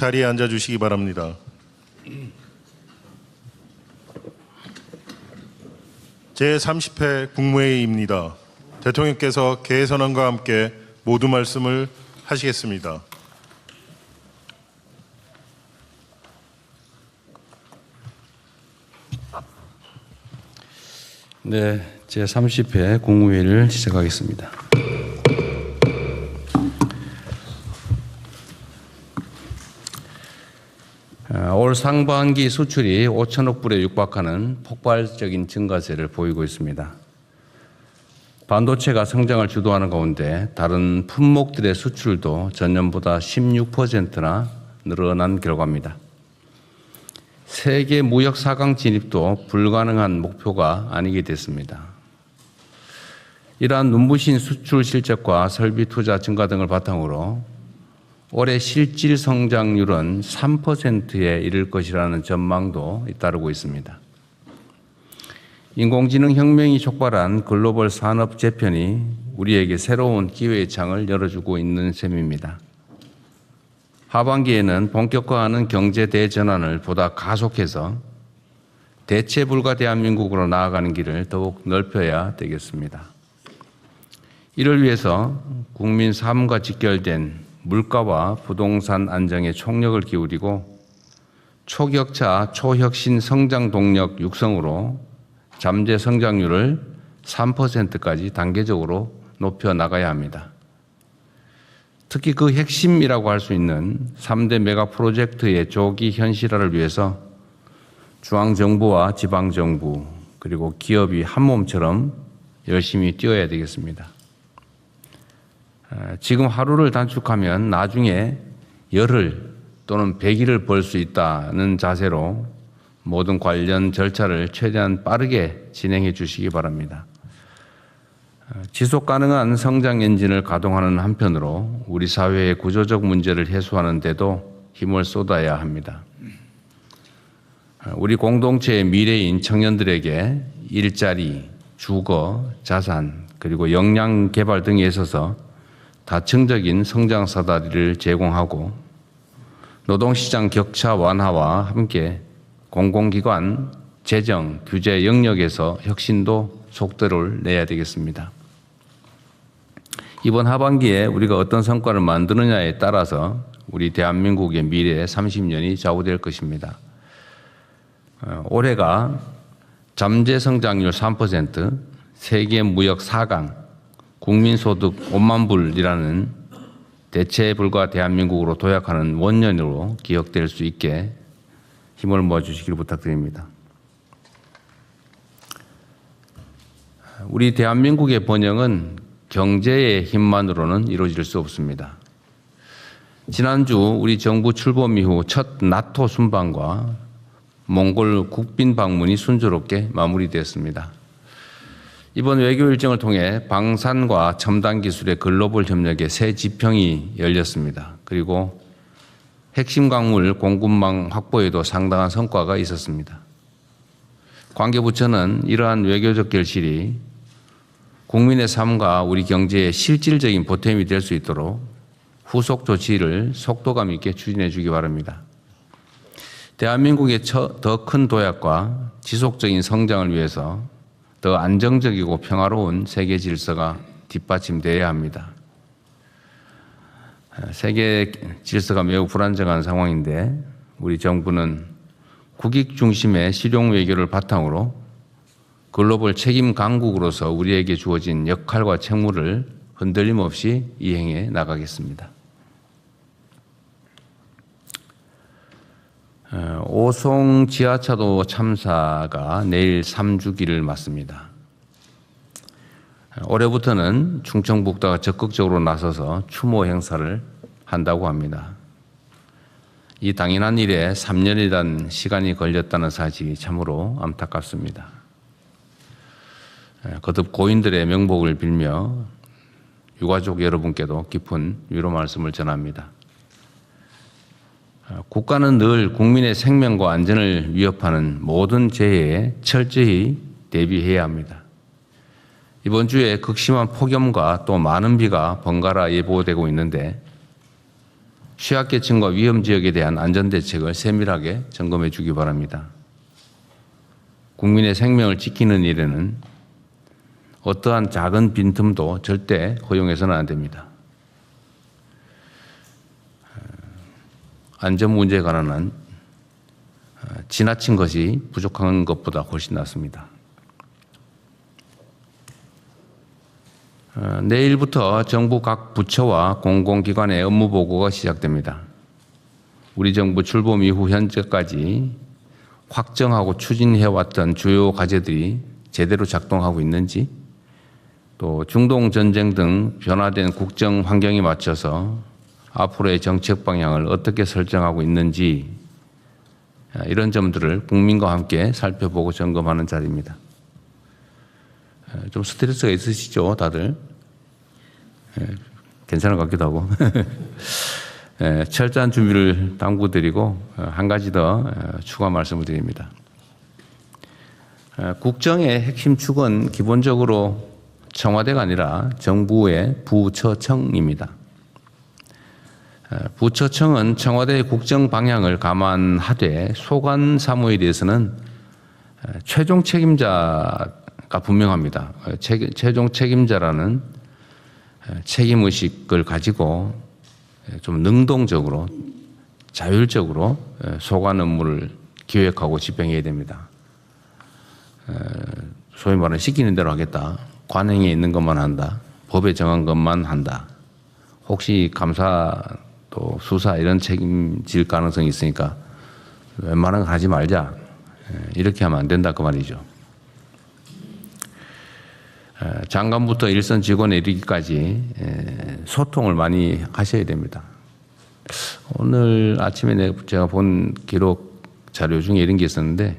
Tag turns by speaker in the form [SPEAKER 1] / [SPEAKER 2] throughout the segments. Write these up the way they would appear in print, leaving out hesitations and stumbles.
[SPEAKER 1] 자리에 앉아주시기 바랍니다. 제30회 국무회의입니다. 대통령께서 개선안과 함께 모두 말씀을 하시겠습니다.
[SPEAKER 2] 네, 제30회 국무회의를 시작하겠습니다. 올 상반기 수출이 5천억 불에 육박하는 폭발적인 증가세를 보이고 있습니다. 반도체가 성장을 주도하는 가운데 다른 품목들의 수출도 전년보다 16%나 늘어난 결과입니다. 세계 무역 4강 진입도 불가능한 목표가 아니게 됐습니다. 이러한 눈부신 수출 실적과 설비 투자 증가 등을 바탕으로 올해 실질 성장률은 3%에 이를 것이라는 전망도 잇따르고 있습니다. 인공지능 혁명이 촉발한 글로벌 산업 재편이 우리에게 새로운 기회의 창을 열어주고 있는 셈입니다. 하반기에는 본격화하는 경제 대전환을 보다 가속해서 대체 불가 대한민국으로 나아가는 길을 더욱 넓혀야 되겠습니다. 이를 위해서 국민 삶과 직결된 물가와 부동산 안정에 총력을 기울이고 초격차, 초혁신 성장 동력 육성으로 잠재 성장률을 3%까지 단계적으로 높여 나가야 합니다. 특히 그 핵심이라고 할 수 있는 3대 메가 프로젝트의 조기 현실화를 위해서 중앙정부와 지방정부 그리고 기업이 한몸처럼 열심히 뛰어야 되겠습니다. 지금 하루를 단축하면 나중에 열흘 또는 100일을 벌 수 있다는 자세로 모든 관련 절차를 최대한 빠르게 진행해 주시기 바랍니다. 지속 가능한 성장 엔진을 가동하는 한편으로 우리 사회의 구조적 문제를 해소하는 데도 힘을 쏟아야 합니다. 우리 공동체의 미래인 청년들에게 일자리, 주거, 자산, 그리고 역량 개발 등에 있어서 다층적인 성장 사다리를 제공하고 노동시장 격차 완화와 함께 공공기관, 재정, 규제 영역에서 혁신도 속도를 내야 되겠습니다. 이번 하반기에 우리가 어떤 성과를 만드느냐에 따라서 우리 대한민국의 미래 30년이 좌우될 것입니다. 올해가 잠재 성장률 3%, 세계 무역 4강, 국민소득 5만 불이라는 대체 불가 대한민국으로 도약하는 원년으로 기억될 수 있게 힘을 모아주시길 부탁드립니다. 우리 대한민국의 번영은 경제의 힘만으로는 이루어질 수 없습니다. 지난주 우리 정부 출범 이후 첫 나토 순방과 몽골 국빈 방문이 순조롭게 마무리되었습니다. 이번 외교 일정을 통해 방산과 첨단 기술의 글로벌 협력의 새 지평이 열렸습니다. 그리고 핵심 광물 공급망 확보에도 상당한 성과가 있었습니다. 관계부처는 이러한 외교적 결실이 국민의 삶과 우리 경제에 실질적인 보탬이 될 수 있도록 후속 조치를 속도감 있게 추진해 주기 바랍니다. 대한민국의 더 큰 도약과 지속적인 성장을 위해서 더 안정적이고 평화로운 세계 질서가 뒷받침되어야 합니다. 세계 질서가 매우 불안정한 상황인데 우리 정부는 국익 중심의 실용 외교를 바탕으로 글로벌 책임 강국으로서 우리에게 주어진 역할과 책무를 흔들림 없이 이행해 나가겠습니다. 오송 지하차도 참사가 내일 3주기를 맞습니다. 올해부터는 충청북도가 적극적으로 나서서 추모 행사를 한다고 합니다. 이 당연한 일에 3년이란 시간이 걸렸다는 사실이 참으로 안타깝습니다. 거듭 고인들의 명복을 빌며 유가족 여러분께도 깊은 위로 말씀을 전합니다. 국가는 늘 국민의 생명과 안전을 위협하는 모든 재해에 철저히 대비해야 합니다. 이번 주에 극심한 폭염과 또 많은 비가 번갈아 예보되고 있는데 취약계층과 위험지역에 대한 안전대책을 세밀하게 점검해 주기 바랍니다. 국민의 생명을 지키는 일에는 어떠한 작은 빈틈도 절대 허용해서는 안 됩니다. 안전 문제에 관한 지나친 것이 부족한 것보다 훨씬 낫습니다. 내일부터 정부 각 부처와 공공기관의 업무 보고가 시작됩니다. 우리 정부 출범 이후 현재까지 확정하고 추진해왔던 주요 과제들이 제대로 작동하고 있는지, 또 중동 전쟁 등 변화된 국정 환경에 맞춰서 앞으로의 정책 방향을 어떻게 설정하고 있는지, 이런 점들을 국민과 함께 살펴보고 점검하는 자리입니다. 좀 스트레스가 있으시죠, 다들? 괜찮은 것 같기도 하고. 철저한 준비를 당부드리고 한 가지 더 추가 말씀을 드립니다. 국정의 핵심 축은 기본적으로 청와대가 아니라 정부의 부처청입니다. 부처청은 청와대의 국정 방향을 감안하되 소관 사무에 대해서는 최종 책임자가 분명합니다. 최종 책임자라는 책임의식을 가지고 좀 능동적으로 자율적으로 소관 업무를 기획하고 집행해야 됩니다. 소위 말하는 시키는 대로 하겠다. 관행에 있는 것만 한다. 법에 정한 것만 한다. 혹시 감사 또 수사 이런 책임질 가능성이 있으니까 웬만한 거 하지 말자. 이렇게 하면 안 된다 그 말이죠. 장관부터 일선 직원에 이르기까지 소통을 많이 하셔야 됩니다. 오늘 아침에 제가 본 기록 자료 중에 이런 게 있었는데,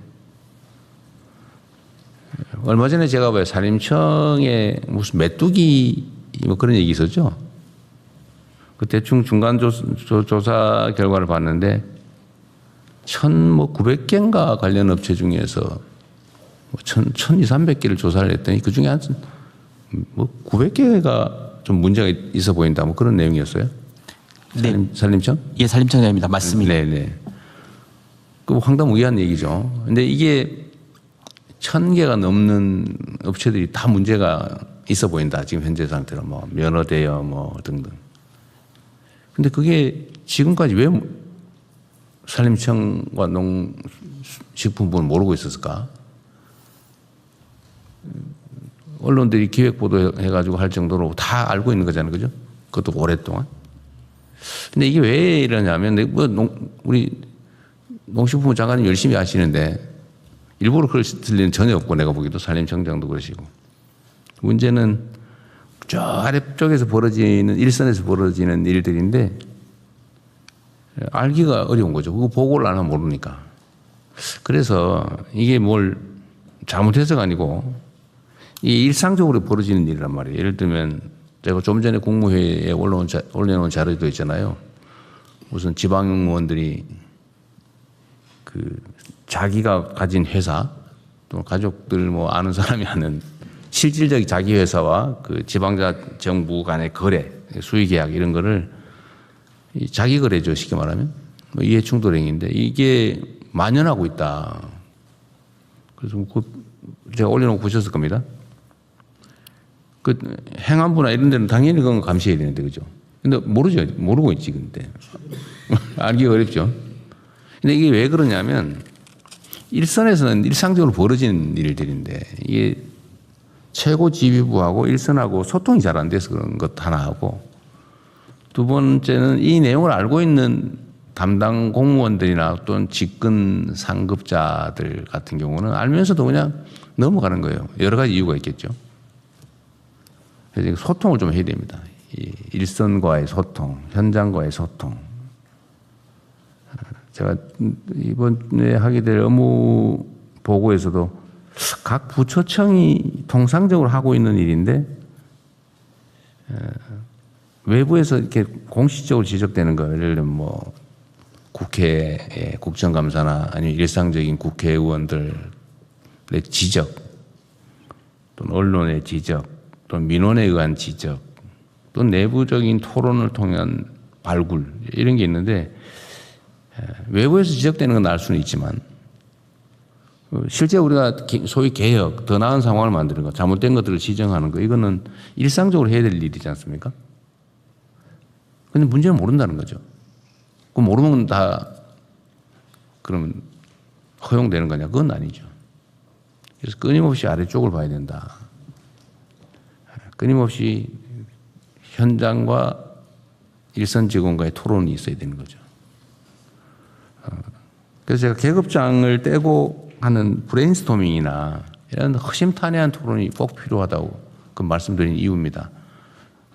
[SPEAKER 2] 얼마 전에 제가 왜 산림청에 무슨 메뚜기 뭐 그런 얘기 있었죠? 그 대충 중간 조사 결과를 봤는데 1,900개인가 관련 업체 중에서 1,200~1,300개를 조사를 했더니 그 중에 한 900개가 좀 문제가 있어 보인다. 뭐 그런 내용이었어요.
[SPEAKER 3] 네.
[SPEAKER 2] 산림청?
[SPEAKER 3] 예, 산림청장입니다. 맞습니다.
[SPEAKER 2] 네네. 그 황당무계한 얘기죠. 근데 이게 1,000개가 넘는 업체들이 다 문제가 있어 보인다. 지금 현재 상태로 뭐 면허 대여 뭐 등등. 근데 그게 지금까지 왜 산림청과 농식품부는 모르고 있었을까? 언론들이 기획 보도해가지고 할 정도로 다 알고 있는 거잖아요. 그죠? 그것도 오랫동안. 근데 이게 왜 이러냐면, 우리 농식품부 장관님 열심히 하시는데, 일부러 그럴 리는 전혀 없고, 내가 보기도 산림청장도 그러시고. 문제는 저 아래쪽에서 벌어지는, 일선에서 벌어지는 일들인데, 알기가 어려운 거죠. 그거 보고를 안 하면 모르니까. 그래서 이게 뭘 잘못해서가 아니고, 이 일상적으로 벌어지는 일이란 말이에요. 예를 들면, 제가 좀 전에 국무회의에 올려놓은 자료도 있잖아요. 무슨 지방의원들이 자기가 가진 회사, 또 가족들 뭐 아는 사람이 하는 실질적 자기 회사와 그 지방자 정부 간의 거래, 수의 계약 이런 거를 자기 거래죠, 쉽게 말하면. 뭐 이해 충돌 행위인데 이게 만연하고 있다. 그래서 제가 올려놓고 보셨을 겁니다. 그 행안부나 이런 데는 당연히 그건 감시해야 되는데, 그죠? 근데 모르죠. 모르고 있지, 근데. 알기가 어렵죠. 근데 이게 왜 그러냐면, 일선에서는 일상적으로 벌어지는 일들인데, 이게 최고 지휘부하고 일선하고 소통이 잘 안 돼서 그런 것 하나 하고, 두 번째는 이 내용을 알고 있는 담당 공무원들이나 또는 직근 상급자들 같은 경우는 알면서도 그냥 넘어가는 거예요. 여러 가지 이유가 있겠죠. 그래서 소통을 좀 해야 됩니다. 일선과의 소통, 현장과의 소통. 제가 이번에 하게 될 업무 보고에서도 각 부처청이 통상적으로 하고 있는 일인데 외부에서 이렇게 공식적으로 지적되는 거, 예를 들면 뭐 국회의 국정감사나 아니면 일상적인 국회의원들의 지적, 또는 언론의 지적, 또 민원에 의한 지적, 또 내부적인 토론을 통한 발굴 이런 게 있는데 외부에서 지적되는 건 알 수는 있지만 실제 우리가 소위 개혁, 더 나은 상황을 만드는 것, 잘못된 것들을 지정하는 거 이거는 일상적으로 해야 될 일이지 않습니까? 근데 문제는 모른다는 거죠. 그 모르면 다 그러면 허용되는 거냐? 그건 아니죠. 그래서 끊임없이 아래쪽을 봐야 된다. 끊임없이 현장과 일선 직원과의 토론이 있어야 되는 거죠. 그래서 제가 계급장을 떼고 하는 브레인스토밍이나 이런 허심탄회한 토론이 꼭 필요하다고 그 말씀드린 이유입니다.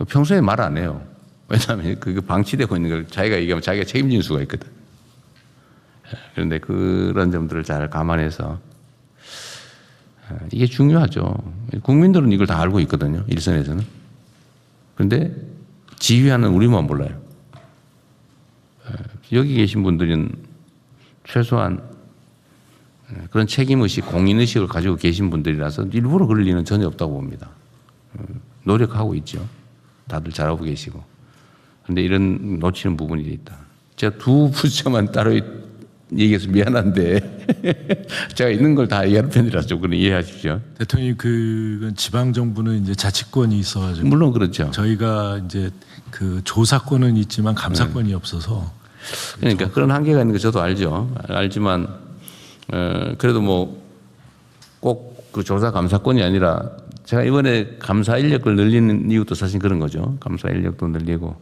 [SPEAKER 2] 평소에 말 안 해요. 왜냐하면 그게 방치되고 있는 걸 자기가 얘기하면 자기가 책임질 수가 있거든. 그런데 그런 점들을 잘 감안해서 이게 중요하죠. 국민들은 이걸 다 알고 있거든요. 일선에서는. 그런데 지휘하는 우리만 몰라요. 여기 계신 분들은 최소한 그런 책임의식, 공인의식을 가지고 계신 분들이라서 일부러 그럴 리는 전혀 없다고 봅니다. 노력하고 있죠. 다들 잘하고 계시고. 그런데 이런 놓치는 부분이 있다. 제가 두 부처만 따로 얘기해서 미안한데 제가 있는 걸 다 얘기하는 편이라서 좀 그런 이해하십시오.
[SPEAKER 4] 대통령님, 그건 지방 정부는 이제 자치권이 있어가지고
[SPEAKER 2] 물론 그렇죠.
[SPEAKER 4] 저희가 이제 그 조사권은 있지만 감사권이 없어서
[SPEAKER 2] 그러니까 그런 한계가 있는 거 저도 알죠. 알지만 그래도 뭐 꼭 그 조사 감사권이 아니라 제가 이번에 감사 인력을 늘리는 이유도 사실 그런 거죠. 감사 인력도 늘리고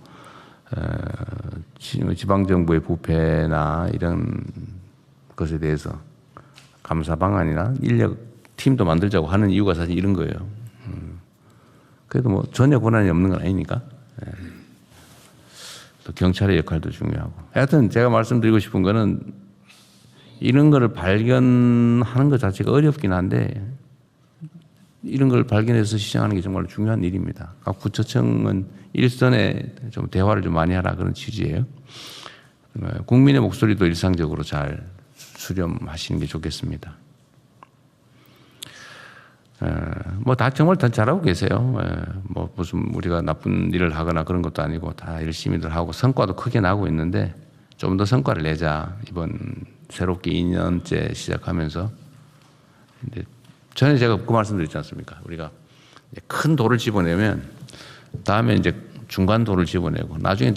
[SPEAKER 2] 지방 정부의 부패나 이런 것에 대해서 감사 방안이나 인력 팀도 만들자고 하는 이유가 사실 이런 거예요. 그래도 뭐 전혀 권한이 없는 건 아니니까. 또 경찰의 역할도 중요하고. 하여튼 제가 말씀드리고 싶은 거는 이런 거를 발견하는 것 자체가 어렵긴 한데 이런 걸 발견해서 시정하는 게 정말 중요한 일입니다. 각 부처청은 일선에 좀 대화를 좀 많이 하라 그런 취지예요. 국민의 목소리도 일상적으로 잘 수렴하시는 게 좋겠습니다. 뭐 다 정말 다 잘하고 계세요. 뭐 무슨 우리가 나쁜 일을 하거나 그런 것도 아니고 다 열심히들 하고 성과도 크게 나고 있는데 좀 더 성과를 내자. 이번 새롭게 2년째 시작하면서. 근데 전에 제가 그 말씀드렸지 않습니까? 우리가 큰 돌을 집어내면 다음에 이제 중간 돌을 집어내고 나중에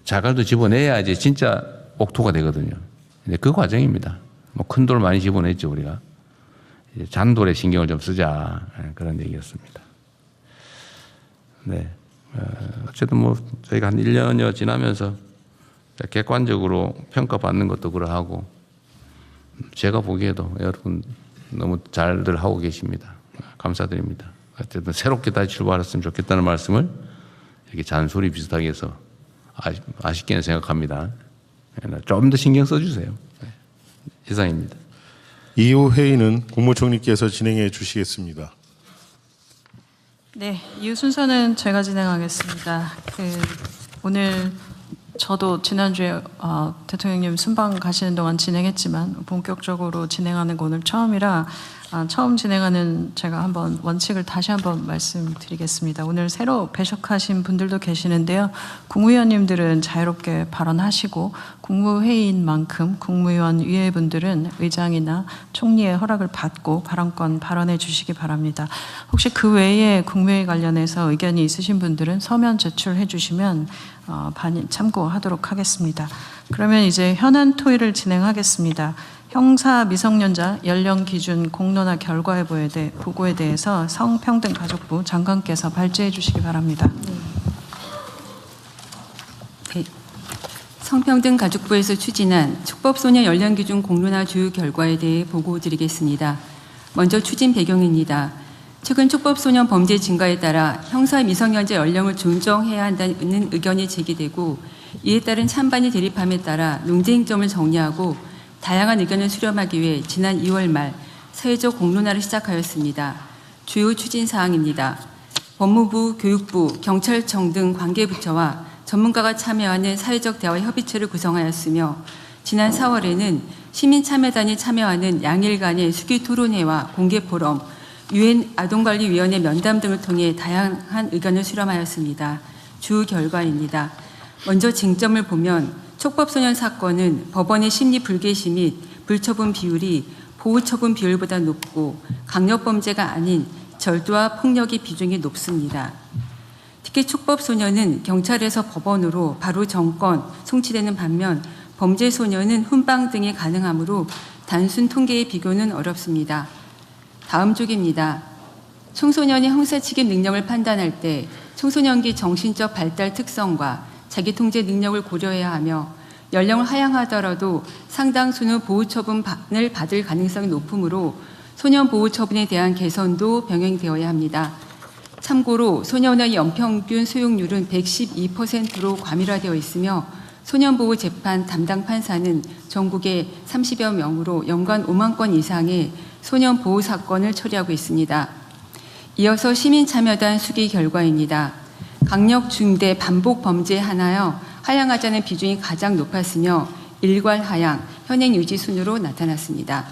[SPEAKER 2] 자갈도 집어내야 이제 진짜 옥토가 되거든요. 근데 그 과정입니다. 뭐 큰 돌 많이 집어냈죠, 우리가. 이제 잔돌에 신경을 좀 쓰자. 그런 얘기였습니다. 네. 어쨌든 뭐 저희가 한 1년여 지나면서 객관적으로 평가받는 것도 그러하고 제가 보기에도 여러분 너무 잘들 하고 계십니다. 감사드립니다. 어쨌든 새롭게 다시 출발했으면 좋겠다는 말씀을 이렇게 잔소리 비슷하게 해서 아쉽게는 생각합니다. 좀 더 신경 써주세요. 이상입니다.
[SPEAKER 1] 이후 회의는 국무총리께서 진행해 주시겠습니다.
[SPEAKER 5] 네, 이후 순서는 제가 진행하겠습니다. 오늘 저도 지난주에 대통령님 순방 가시는 동안 진행했지만 본격적으로 진행하는 거 오늘 처음이라 처음 진행하는 제가 한번 원칙을 다시 한번 말씀드리겠습니다. 오늘 새로 배석하신 분들도 계시는데요. 국무위원님들은 자유롭게 발언하시고 국무회의인 만큼 국무위원 위회분들은 의장이나 총리의 허락을 받고 발언권 발언해 주시기 바랍니다. 혹시 그 외에 국무회의 관련해서 의견이 있으신 분들은 서면 제출해 주시면 참고하도록 하겠습니다. 그러면 이제 현안 토의를 진행하겠습니다. 형사 미성년자 연령 기준 공론화 결과에 보고에 대해서 성평등가족부 장관께서 발제해 주시기 바랍니다.
[SPEAKER 6] 네. 성평등가족부에서 추진한 촉법소년 연령기준 공론화 주요 결과에 대해 보고드리겠습니다. 먼저 추진 배경입니다. 최근 촉법소년 범죄 증가에 따라 형사 미성년자 연령을 존중해야 한다는 의견이 제기되고 이에 따른 찬반이 대립함에 따라 논쟁점을 정리하고 다양한 의견을 수렴하기 위해 지난 2월 말 사회적 공론화를 시작하였습니다. 주요 추진 사항입니다. 법무부, 교육부, 경찰청 등 관계부처와 전문가가 참여하는 사회적 대화 협의체를 구성하였으며 지난 4월에는 시민참여단이 참여하는 양일간의 수기 토론회와 공개 포럼, 유엔 아동관리위원회 면담 등을 통해 다양한 의견을 수렴하였습니다. 주 결과입니다. 먼저 쟁점을 보면 촉법소년 사건은 법원의 심리 불개시 및 불처분 비율이 보호처분 비율보다 높고 강력범죄가 아닌 절도와 폭력의 비중이 높습니다. 특히 촉법소년은 경찰에서 법원으로 바로 정권 송치되는 반면 범죄소년은 훈방 등이 가능하므로 단순 통계의 비교는 어렵습니다. 다음 쪽입니다. 청소년이 형사책임 능력을 판단할 때 청소년기 정신적 발달 특성과 자기통제 능력을 고려해야 하며 연령을 하향하더라도 상당수는 보호처분을 받을 가능성이 높으므로 소년 보호처분에 대한 개선도 병행되어야 합니다. 참고로 소년의 연평균 수용률은 112%로 과밀화되어 있으며 소년보호재판 담당 판사는 전국에 30여 명으로 연간 5만 건 이상의 소년보호 사건을 처리하고 있습니다. 이어서 시민참여단 수기 결과입니다. 강력 중대 반복 범죄에 한하여 하향하자는 비중이 가장 높았으며 일괄 하향, 현행 유지 순으로 나타났습니다.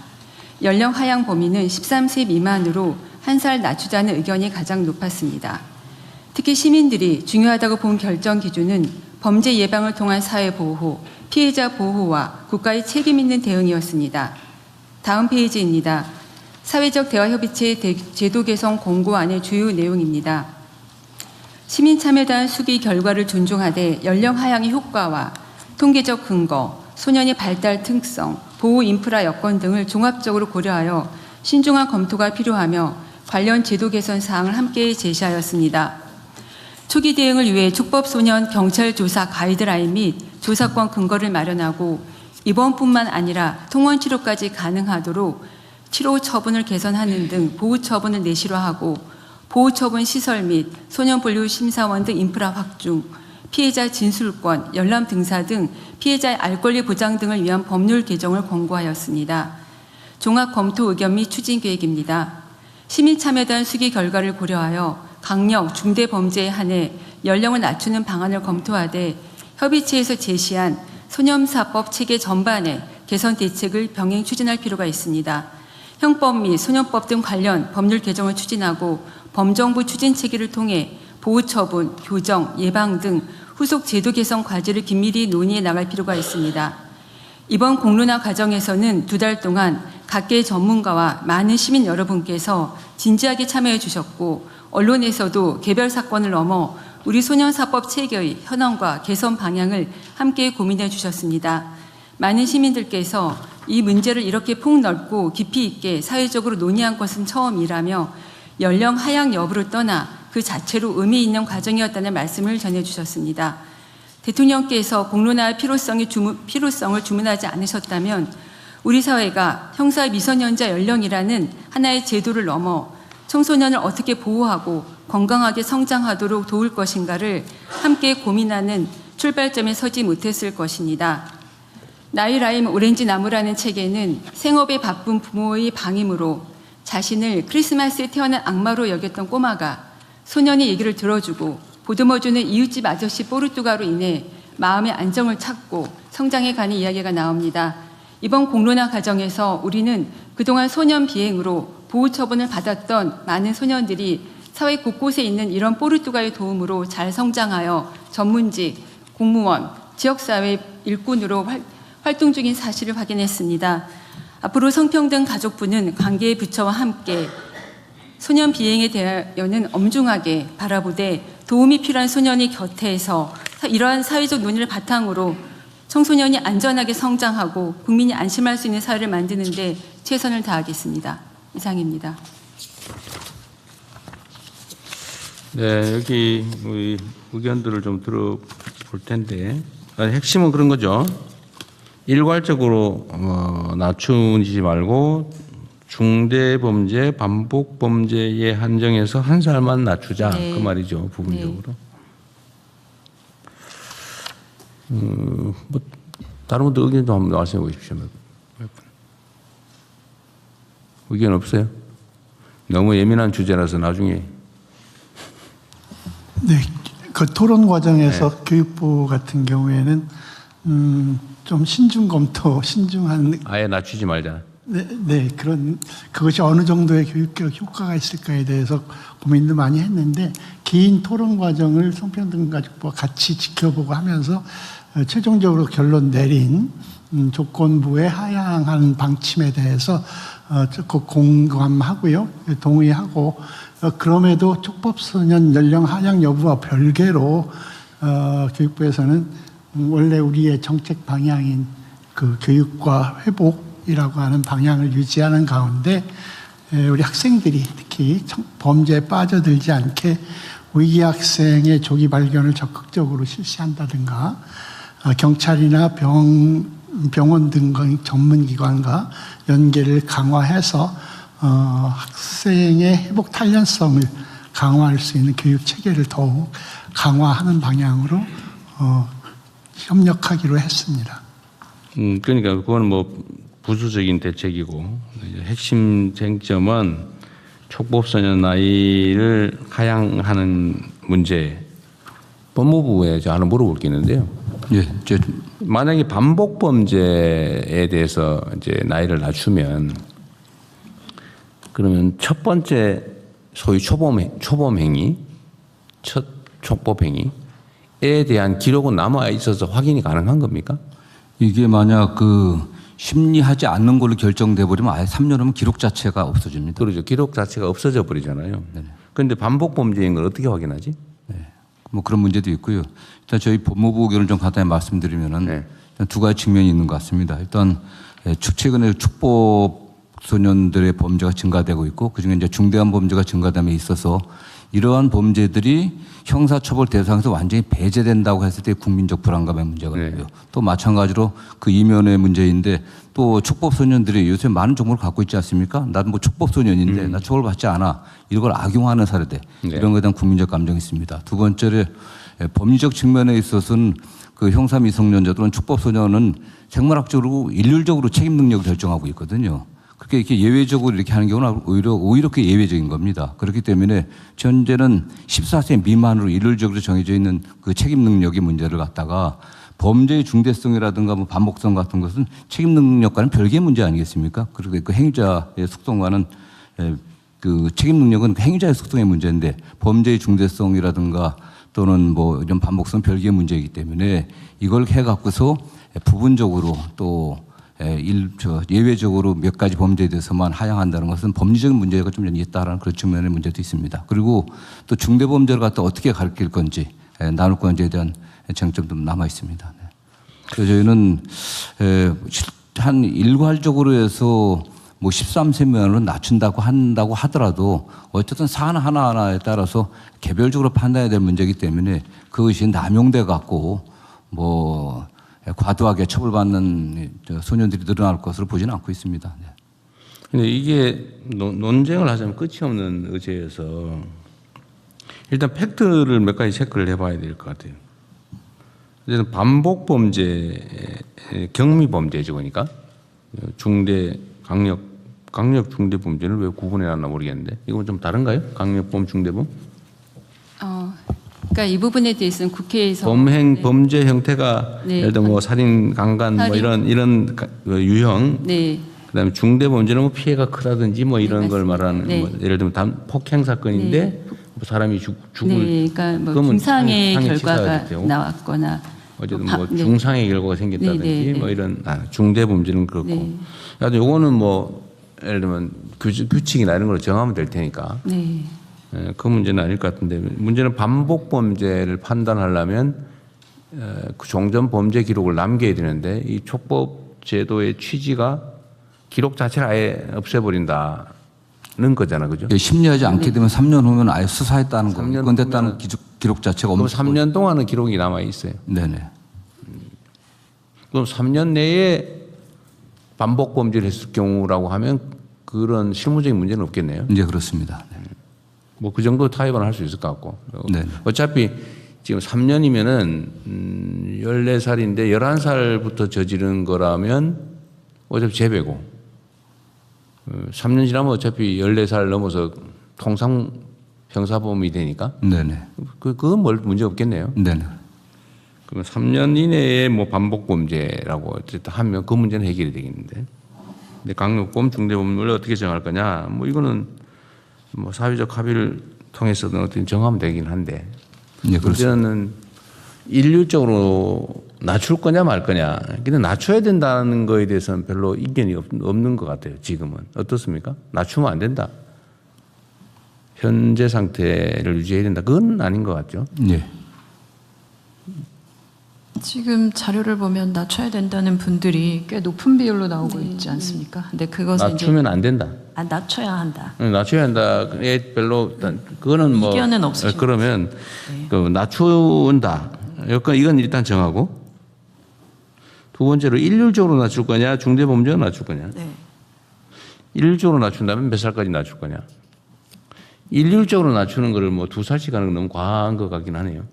[SPEAKER 6] 연령 하향 범위는 13세 미만으로 1살 낮추자는 의견이 가장 높았습니다. 특히 시민들이 중요하다고 본 결정 기준은 범죄 예방을 통한 사회 보호, 피해자 보호와 국가의 책임 있는 대응이었습니다. 다음 페이지입니다. 사회적 대화협의체 제도 개선 공고안의 주요 내용입니다. 시민참여단 수기 결과를 존중하되 연령 하향의 효과와 통계적 근거, 소년의 발달 특성, 보호 인프라 여건 등을 종합적으로 고려하여 신중한 검토가 필요하며 관련 제도 개선 사항을 함께 제시하였습니다. 초기 대응을 위해 촉법소년 경찰 조사 가이드라인 및 조사권 근거를 마련하고 입원뿐만 아니라 통원 치료까지 가능하도록 치료 처분을 개선하는 등 보호 처분을 내실화하고 보호 처분 시설 및 소년 분류 심사원 등 인프라 확충, 피해자 진술권, 열람 등사 등 피해자의 알 권리 보장 등을 위한 법률 개정을 권고하였습니다. 종합 검토 의견 및 추진 계획입니다. 시민참여단 수기 결과를 고려하여 강력 중대 범죄에 한해 연령을 낮추는 방안을 검토하되 협의체에서 제시한 소년사법 체계 전반의 개선 대책을 병행 추진할 필요가 있습니다. 형법 및 소년법 등 관련 법률 개정을 추진하고 범정부 추진 체계를 통해 보호처분, 교정, 예방 등 후속 제도 개선 과제를 긴밀히 논의해 나갈 필요가 있습니다. 이번 공론화 과정에서는 2달 동안 각계 전문가와 많은 시민 여러분께서 진지하게 참여해 주셨고 언론에서도 개별 사건을 넘어 우리 소년사법 체계의 현황과 개선 방향을 함께 고민해 주셨습니다. 많은 시민들께서 이 문제를 이렇게 폭넓고 깊이 있게 사회적으로 논의한 것은 처음이라며 연령 하향 여부를 떠나 그 자체로 의미 있는 과정이었다는 말씀을 전해주셨습니다. 대통령께서 공론화의 필요성을 주문하지 않으셨다면 우리 사회가 형사 미성년자 연령이라는 하나의 제도를 넘어 청소년을 어떻게 보호하고 건강하게 성장하도록 도울 것인가를 함께 고민하는 출발점에 서지 못했을 것입니다. 나이라임 오렌지 나무라는 책에는 생업에 바쁜 부모의 방임으로 자신을 크리스마스에 태어난 악마로 여겼던 꼬마가 소년의 얘기를 들어주고 보듬어주는 이웃집 아저씨 뽀르뚜가로 인해 마음의 안정을 찾고 성장해가는 이야기가 나옵니다. 이번 공론화 과정에서 우리는 그동안 소년 비행으로 보호 처분을 받았던 많은 소년들이 사회 곳곳에 있는 이런 뽀르뚜가의 도움으로 잘 성장하여 전문직, 공무원, 지역사회 일꾼으로 활동 중인 사실을 확인했습니다. 앞으로 성평등 가족부는 관계의 부처와 함께 소년 비행에 대하여는 엄중하게 바라보되 도움이 필요한 소년이 곁에서 이러한 사회적 논의를 바탕으로 청소년이 안전하게 성장하고 국민이 안심할 수 있는 사회를 만드는 데 최선을 다하겠습니다. 이상입니다.
[SPEAKER 2] 네, 여기 우리 의견들을 좀 들어볼 텐데 핵심은 그런 거죠. 일괄적으로 낮추지 말고 중대범죄, 반복범죄에 한정해서 1살만 낮추자.
[SPEAKER 5] 네.
[SPEAKER 2] 그 말이죠. 부분적으로. 뭐 다른 분들 의견도 한번 나와서 보십시오. 의견 없어요? 너무 예민한 주제라서 나중에.
[SPEAKER 7] 네, 그 토론 과정에서 교육부 같은 경우에는 좀 신중한
[SPEAKER 2] 아예 낮추지 말자.
[SPEAKER 7] 네, 그것이 어느 정도의 교육적 효과가 있을까에 대해서 고민도 많이 했는데, 긴 토론 과정을 성평등가족부와 같이 지켜보고 하면서 최종적으로 결론 내린 조건부의 하향하는 방침에 대해서 적극 공감하고요, 동의하고, 그럼에도 촉법소년 연령 하향 여부와 별개로 교육부에서는 원래 우리의 정책 방향인 그 교육과 회복이라고 하는 방향을 유지하는 가운데 우리 학생들이 특히 범죄에 빠져들지 않게 위기 학생의 조기 발견을 적극적으로 실시한다든가, 경찰이나 병원 등 전문기관과 연계를 강화해서 학생의 회복 탄력성을 강화할 수 있는 교육 체계를 더욱 강화하는 방향으로 협력하기로 했습니다.
[SPEAKER 2] 그러니까 그건 뭐 부수적인 대책이고, 핵심 쟁점은 촉법소년 나이를 하향하는 문제. 법무부에 저 하나 물어볼 게 있는데요.
[SPEAKER 3] 예,
[SPEAKER 2] 만약에 반복 범죄에 대해서 이제 나이를 낮추면, 그러면 첫 번째 소위 초범 행위, 첫 촉법 행위에 대한 기록은 남아 있어서 확인이 가능한 겁니까?
[SPEAKER 3] 이게 만약 그 심리하지 않는 걸로 결정돼 버리면 아예 3년이면 기록 자체가 없어집니다.
[SPEAKER 2] 그러죠. 기록 자체가 없어져 버리잖아요. 그런데 반복 범죄인 걸 어떻게 확인하지?
[SPEAKER 3] 뭐 그런 문제도 있고요. 일단 저희 법무부 의견을 좀 간단히 말씀드리면은
[SPEAKER 2] 네.
[SPEAKER 3] 일단 두 가지 측면이 있는 것 같습니다. 일단 최근에 촉법 소년들의 범죄가 증가되고 있고, 그중에 이제 중대한 범죄가 증가됨에 있어서 이러한 범죄들이 형사처벌 대상에서 완전히 배제된다고 했을 때 국민적 불안감의 문제가 있고요.
[SPEAKER 2] 네.
[SPEAKER 3] 또 마찬가지로 그 이면의 문제인데, 또 촉법소년들이 요새 많은 정보를 갖고 있지 않습니까? 난 뭐 촉법소년인데 나 처벌받지 않아, 이걸 악용하는 사례들,
[SPEAKER 2] 네.
[SPEAKER 3] 이런 것에 대한 국민적 감정이 있습니다. 두 번째로 법리적 측면에 있어서는 그 형사 미성년자 또는 촉법소년은 생물학적으로 일률적으로 책임 능력을 결정하고 있거든요. 그렇게 이렇게 예외적으로 이렇게 하는 경우는 오히려 그 예외적인 겁니다. 그렇기 때문에 현재는 14세 미만으로 일률적으로 정해져 있는 그 책임 능력의 문제를 갖다가 범죄의 중대성이라든가 뭐 반복성 같은 것은 책임 능력과는 별개의 문제 아니겠습니까? 그리고 그 행위자의 속성과는 그 책임 능력은 행위자의 속성의 문제인데, 범죄의 중대성이라든가 또는 뭐 이런 반복성 별개의 문제이기 때문에 이걸 해갖고서 부분적으로 또 예외적으로 몇 가지 범죄에 대해서만 하향한다는 것은 법리적인 문제가 좀 있다라는 그런 측면의 문제도 있습니다. 그리고 또 중대범죄를 갖다 어떻게 가르칠 건지, 나눌 건지에 대한 쟁점도 남아 있습니다. 그래서 저희는 한 일괄적으로 해서 뭐 13세 미만으로 낮춘다고 한다고 하더라도 어쨌든 사안 하나하나에 따라서 개별적으로 판단해야 될 문제이기 때문에 그것이 남용돼 갖고 뭐 과도하게 처벌받는 소년들이 늘어날 것으로 보지는 않고 있습니다.
[SPEAKER 2] 근데 이게 논쟁을 하자면 끝이 없는 의제여서 일단 팩트를 몇 가지 체크를 해봐야 될 것 같아요. 어쨌든 반복 범죄, 경미 범죄죠, 그러니까 중대 강력 중대 범죄를 왜 구분해놨나 모르겠는데, 이건 좀 다른가요? 강력범, 중대범?
[SPEAKER 6] 그러니까 이 부분에 대해서는 국회에서
[SPEAKER 2] 범죄 형태가
[SPEAKER 6] 네.
[SPEAKER 2] 예를 들어 뭐 살인, 강간 뭐 이런 유형,
[SPEAKER 6] 네.
[SPEAKER 2] 그다음에 중대 범죄는 뭐 피해가 크다든지 뭐 이런
[SPEAKER 6] 네,
[SPEAKER 2] 걸
[SPEAKER 6] 맞습니다.
[SPEAKER 2] 말하는
[SPEAKER 6] 네.
[SPEAKER 2] 뭐 예를 들면 폭행 사건인데
[SPEAKER 6] 네.
[SPEAKER 2] 뭐 사람이 죽을
[SPEAKER 6] 네, 그러니까 뭐
[SPEAKER 2] 그러면
[SPEAKER 6] 중상의
[SPEAKER 2] 상해
[SPEAKER 6] 결과가
[SPEAKER 2] 치사가 되고,
[SPEAKER 6] 나왔거나
[SPEAKER 2] 어쨌든
[SPEAKER 6] 뭐
[SPEAKER 2] 뭐
[SPEAKER 6] 네.
[SPEAKER 2] 중상의 결과가 생겼다든지
[SPEAKER 6] 네, 네,
[SPEAKER 2] 뭐
[SPEAKER 6] 네.
[SPEAKER 2] 이런 중대 범죄는 그렇고,
[SPEAKER 6] 네.
[SPEAKER 2] 하여튼 요거는 뭐 예를 들면 규칙이나 이런 걸로 정하면 될 테니까
[SPEAKER 6] 네.
[SPEAKER 2] 그 문제는 아닐 것 같은데, 문제는 반복 범죄를 판단하려면 그 종전 범죄 기록을 남겨야 되는데, 이 촉법 제도의 취지가 기록 자체를 아예 없애버린다는 거잖아, 그죠?
[SPEAKER 3] 심리하지 않게 되면 3년 후면 아예 수사했다는 거,
[SPEAKER 2] 3년
[SPEAKER 3] 건댔다는 기록 자체가
[SPEAKER 2] 그럼
[SPEAKER 3] 없는
[SPEAKER 2] 3년 동안은 기록이 남아 있어요.
[SPEAKER 3] 네네.
[SPEAKER 2] 그럼 3년 내에 반복 범죄를 했을 경우라고 하면 그런 실무적인 문제는 없겠네요.
[SPEAKER 3] 이제 그렇습니다. 네.
[SPEAKER 2] 뭐 그 정도 타협은 할 수 있을 것 같고.
[SPEAKER 3] 네.
[SPEAKER 2] 어차피 지금 3년이면은 14살인데 11살부터 저지른 거라면 어차피 재배고, 3년 지나면 어차피 14살 넘어서 통상 형사범이 되니까
[SPEAKER 3] 네네.
[SPEAKER 2] 그건 뭘 문제 없겠네요.
[SPEAKER 3] 네네.
[SPEAKER 2] 그러면 3년 이내에 뭐 반복 범죄라고 어쨌든 하면 그 문제는 해결이 되겠는데. 근데 강력범, 중대범을 어떻게 정할 거냐? 뭐 이거는 뭐 사회적 합의를 통해서든 어떻게 정하면 되긴 한데
[SPEAKER 3] 예, 그렇습니다.
[SPEAKER 2] 문제는 일률적으로 낮출 거냐 말 거냐. 근데 낮춰야 된다는 거에 대해서는 별로 이견이 없는 것 같아요. 지금은 어떻습니까? 낮추면 안 된다. 현재 상태를 유지해야 된다. 그건 아닌 것 같죠.
[SPEAKER 3] 예.
[SPEAKER 5] 지금 자료를 보면 낮춰야 된다는 분들이 꽤 높은 비율로 나오고 있지 않습니까? 근데 그것은
[SPEAKER 2] 낮추면 안 된다.
[SPEAKER 5] 낮춰야 한다.
[SPEAKER 2] 낮춰야 한다. 별로 그거는 뭐
[SPEAKER 5] 이견은 없으신
[SPEAKER 2] 그러면 그 낮춘다. 이건 일단 정하고 두 번째로 일률적으로 낮출 거냐, 중대범죄로 낮출 거냐.
[SPEAKER 5] 네.
[SPEAKER 2] 일률적으로 낮춘다면 몇 살까지 낮출 거냐. 일률적으로 낮추는 거를 뭐 2살씩 하는 건 너무 과한 것 같긴 하네요.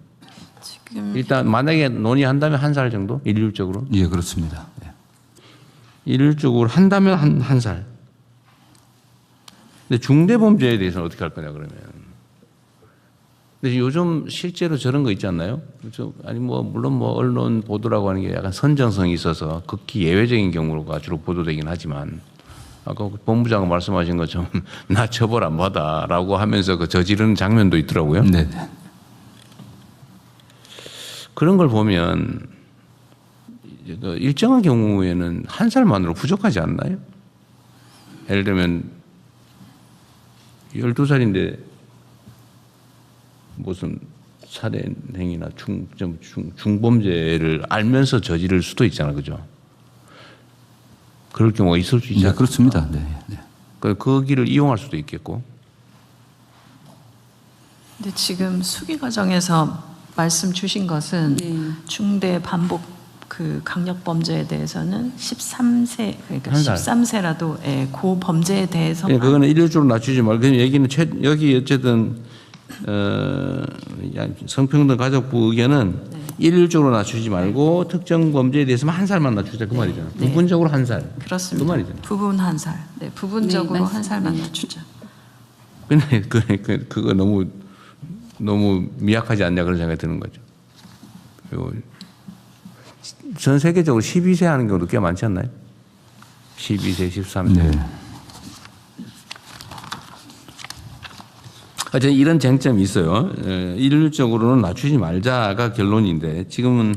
[SPEAKER 5] 지금
[SPEAKER 2] 일단 만약에 논의한다면 1살 정도 일률적으로.
[SPEAKER 3] 예, 그렇습니다. 예.
[SPEAKER 2] 일률적으로 한다면 한 살. 근데 중대범죄에 대해서는 어떻게 할 거냐 그러면. 근데 요즘 실제로 저런 거 있지 않나요? 아니 뭐 물론 뭐 언론 보도라고 하는 게 약간 선정성이 있어서 극히 예외적인 경우가 주로 보도되긴 하지만 아까 본부장은 말씀하신 것처럼 나 처벌 안 받아라고 하면서 그 저지르는 장면도 있더라고요.
[SPEAKER 3] 네.
[SPEAKER 2] 그런 걸 보면 일정한 경우에는 1살만으로 부족하지 않나요? 예를 들면 12살인데 무슨 살해 행위나 중범죄를 알면서 저지를 수도 있잖아, 그죠? 그럴 경우가 있을 수 있지
[SPEAKER 3] 네,
[SPEAKER 2] 않습니까?
[SPEAKER 3] 그렇습니다. 네. 네.
[SPEAKER 2] 그 길을 이용할 수도 있겠고.
[SPEAKER 5] 근데 지금 수기 과정에서 말씀 주신 것은
[SPEAKER 6] 네.
[SPEAKER 5] 중대 반복 그 강력 범죄에 대해서는 13세 그러니까
[SPEAKER 2] 한 살.
[SPEAKER 5] 13세라도 예, 고 범죄에 대해서
[SPEAKER 2] 예, 그거는 일률적으로 낮추지 말고 그냥 얘기는 여기 어쨌든 성평등 가족부 의견은 일률적으로 낮추지 말고 특정 범죄에 대해서만 1살만 낮추자 그 말이잖아요.
[SPEAKER 5] 네.
[SPEAKER 2] 부분적으로 1살.
[SPEAKER 5] 그렇습니다.
[SPEAKER 2] 그 말이잖아요.
[SPEAKER 5] 부분 1살. 네, 부분적으로
[SPEAKER 6] 네,
[SPEAKER 5] 1살만 낮추자.
[SPEAKER 2] 근데 그거 너무 미약하지 않냐 그런 생각이 드는 거죠. 그리고 전 세계적으로 12세 하는 경우도 꽤 많지 않나요? 12세, 13세.
[SPEAKER 3] 네.
[SPEAKER 2] 어쨌든 이런 쟁점이 있어요. 일률적으로는 낮추지 말자가 결론인데 지금은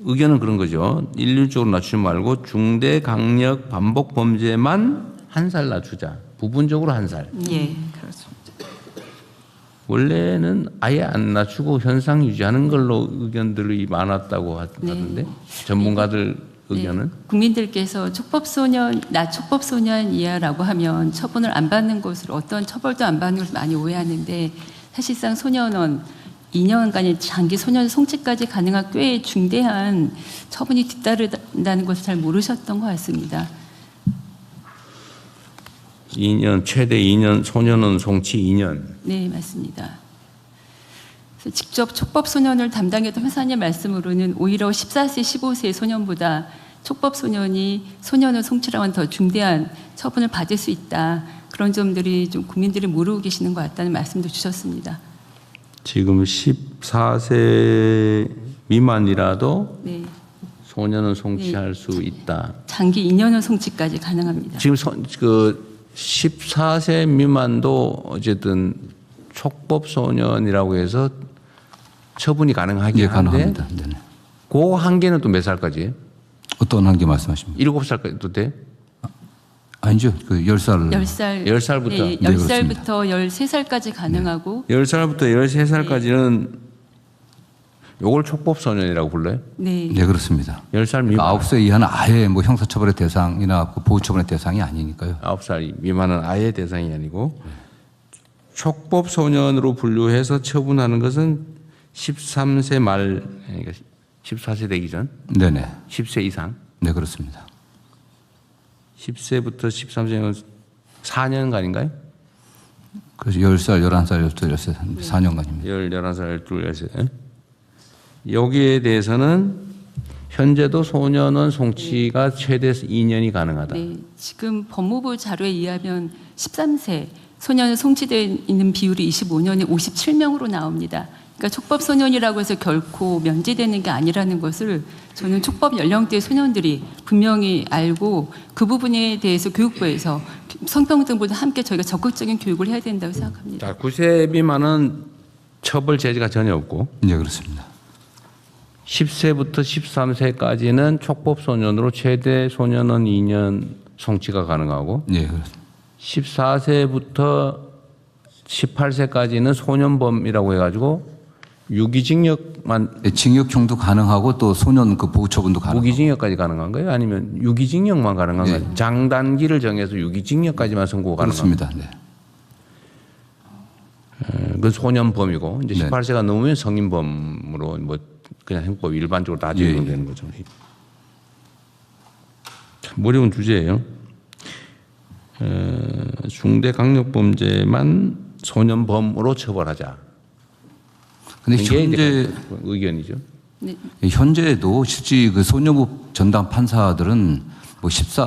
[SPEAKER 2] 의견은 그런 거죠. 일률적으로 낮추지 말고 중대 강력 반복 범죄만 1살 낮추자. 부분적으로 1살.
[SPEAKER 5] 예, 그렇습니다.
[SPEAKER 2] 원래는 아예 안 낮추고 현상 유지하는 걸로 의견들이 많았다고 하던데 전문가들 의견은.
[SPEAKER 6] 네. 국민들께서 촉법소년 이하라고 하면 처분을 안 받는 것으로 어떤 처벌도 안 받는 것을 많이 오해하는데 사실상 소년원 2년간의 장기 소년 송치까지 가능한 꽤 중대한 처분이 뒤따른다는 것을 잘 모르셨던 것 같습니다.
[SPEAKER 2] 2년 최대 2년 소년원 송치 2년.
[SPEAKER 6] 네, 맞습니다. 그래서 직접 촉법소년을 담당했던 회사님 말씀으로는 오히려 14세, 15세 소년보다 촉법소년이 소년을 송치랑은 더 중대한 처분을 받을 수 있다. 그런 점들이 좀 국민들이 모르고 계시는 것 같다는 말씀도 주셨습니다.
[SPEAKER 2] 지금 14세 미만이라도
[SPEAKER 6] 네,
[SPEAKER 2] 소년은 송치할 수 있다.
[SPEAKER 6] 장기 2년을 송치까지 가능합니다.
[SPEAKER 2] 지금 그 14세 미만도 어쨌든 촉법 소년이라고 해서 처분이 가능하긴
[SPEAKER 3] 예,
[SPEAKER 2] 한데
[SPEAKER 3] 가능합니다. 네.
[SPEAKER 2] 그 한계는 또 몇 살까지예요?
[SPEAKER 3] 어떤 한계 말씀하십니까?
[SPEAKER 2] 7살까지도 돼?
[SPEAKER 3] 아니죠. 그 10살.
[SPEAKER 6] 10살,
[SPEAKER 2] 10살부터?
[SPEAKER 6] 네,
[SPEAKER 3] 네,
[SPEAKER 6] 10살부터 13살까지 가능하고
[SPEAKER 2] 10살부터 13살까지는 요걸 촉법 소년이라고 불러요?
[SPEAKER 6] 네,
[SPEAKER 3] 네, 그렇습니다.
[SPEAKER 2] 10살 미만.
[SPEAKER 3] 9세 이하는 아예 뭐 형사처벌의 대상이나 그 보호처분의 대상이 아니니까요.
[SPEAKER 2] 9살 미만은 아예 대상이 아니고 촉법 소년으로 분류해서 처분하는 것은 13세 말 그러니까 14세 되기 전
[SPEAKER 3] 네네.
[SPEAKER 2] 10세 이상
[SPEAKER 3] 네, 그렇습니다.
[SPEAKER 2] 10세부터 13세는 4년간인가요?
[SPEAKER 3] 그래서 10살, 11살, 12살, 13살, 4년간입니다.
[SPEAKER 2] 11살, 12살. 여기에 대해서는 현재도 소년원 송치가 최대 2년이 가능하다.
[SPEAKER 6] 네, 지금 법무부 자료에 의하면 13세 소년을 송치되어 있는 비율이 25년에 57명으로 나옵니다. 그러니까 촉법 소년이라고 해서 결코 면제되는 게 아니라는 것을 저는 촉법 연령대 소년들이 분명히 알고 그 부분에 대해서 교육부에서 성평등보다 함께 저희가 적극적인 교육을 해야 된다고 생각합니다.
[SPEAKER 2] 자, 9세 미만은 처벌 제재가 전혀 없고
[SPEAKER 3] 네, 그렇습니다.
[SPEAKER 2] 10세부터 13세까지는 촉법 소년으로 최대 소년원 2년 송치가 가능하고
[SPEAKER 3] 네, 그렇습니다.
[SPEAKER 2] 14세부터 18세까지는 소년범이라고 해가지고 유기징역만
[SPEAKER 3] 네, 징역형도 가능하고 또 소년 그 보호처분도 가능하고.
[SPEAKER 2] 무기징역까지 가능한 거예요? 아니면 유기징역만 가능한
[SPEAKER 3] 네.
[SPEAKER 2] 거예요? 장단기를 정해서 유기징역까지만 선고가 가능한
[SPEAKER 3] 그렇습니다. 네.
[SPEAKER 2] 그 소년범이고 이제
[SPEAKER 3] 네.
[SPEAKER 2] 18세가 넘으면 성인범으로 뭐 그냥 형법 일반적으로 다 적용되는 거죠. 참 어려운 주제예요. 중대강력범죄만 소년범으로 처벌하자.
[SPEAKER 3] 근데
[SPEAKER 2] 이게
[SPEAKER 3] 현재
[SPEAKER 2] 이제 의견이죠.
[SPEAKER 6] 네.
[SPEAKER 3] 현재도 실제 그 소년법 전담 판사들은 뭐 14